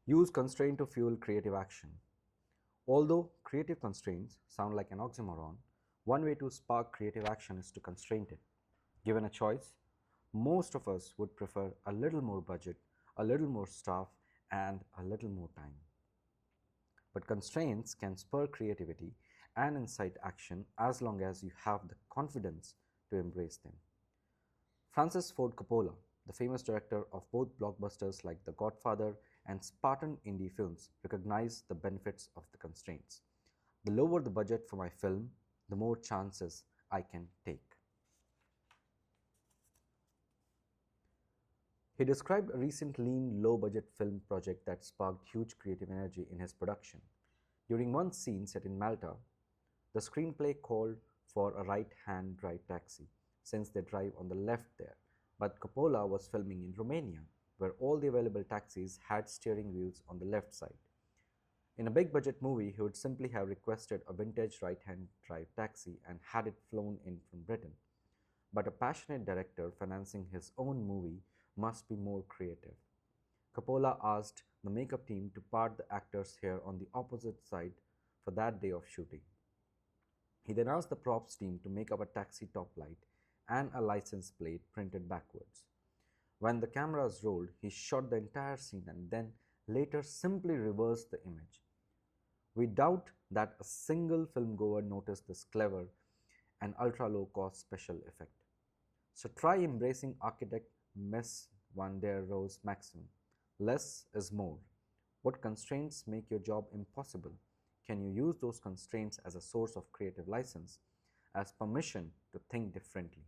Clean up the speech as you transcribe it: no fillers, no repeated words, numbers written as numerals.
Use constraint to fuel creative action. Although creative constraints sound like an oxymoron, one way to spark creative action is to constrain it. Given a choice, most of us would prefer a little more budget, a little more staff, and a little more time. But constraints can spur creativity and incite action as long as you have the confidence to embrace them. Francis Ford Coppola, the famous director of both blockbusters like The Godfather and Spartan indie films, recognized the benefits of the constraints. The lower the budget for my film, the more chances I can take. He described a recent lean, low budget film project that sparked huge creative energy in his production. During one scene set in Malta, the screenplay called for a right hand drive taxi, since they drive on the left there. But Coppola was filming in Romania, where all the available taxis had steering wheels on the left side. In a big budget movie, he would simply have requested a vintage right hand drive taxi and had it flown in from Britain. But a passionate director financing his own movie must be more creative. Coppola asked the makeup team to part the actors' hair on the opposite side for that day of shooting. He then asked the props team to make up a taxi top light and a license plate printed backwards. When the cameras rolled, he shot the entire scene and then later simply reversed the image. We doubt that a single filmgoer noticed this clever and ultra low cost special effect. So try embracing architect mess one der Rose maxim. Less is more. What constraints make your job impossible? Can you use those constraints as a source of creative license, as permission to think differently?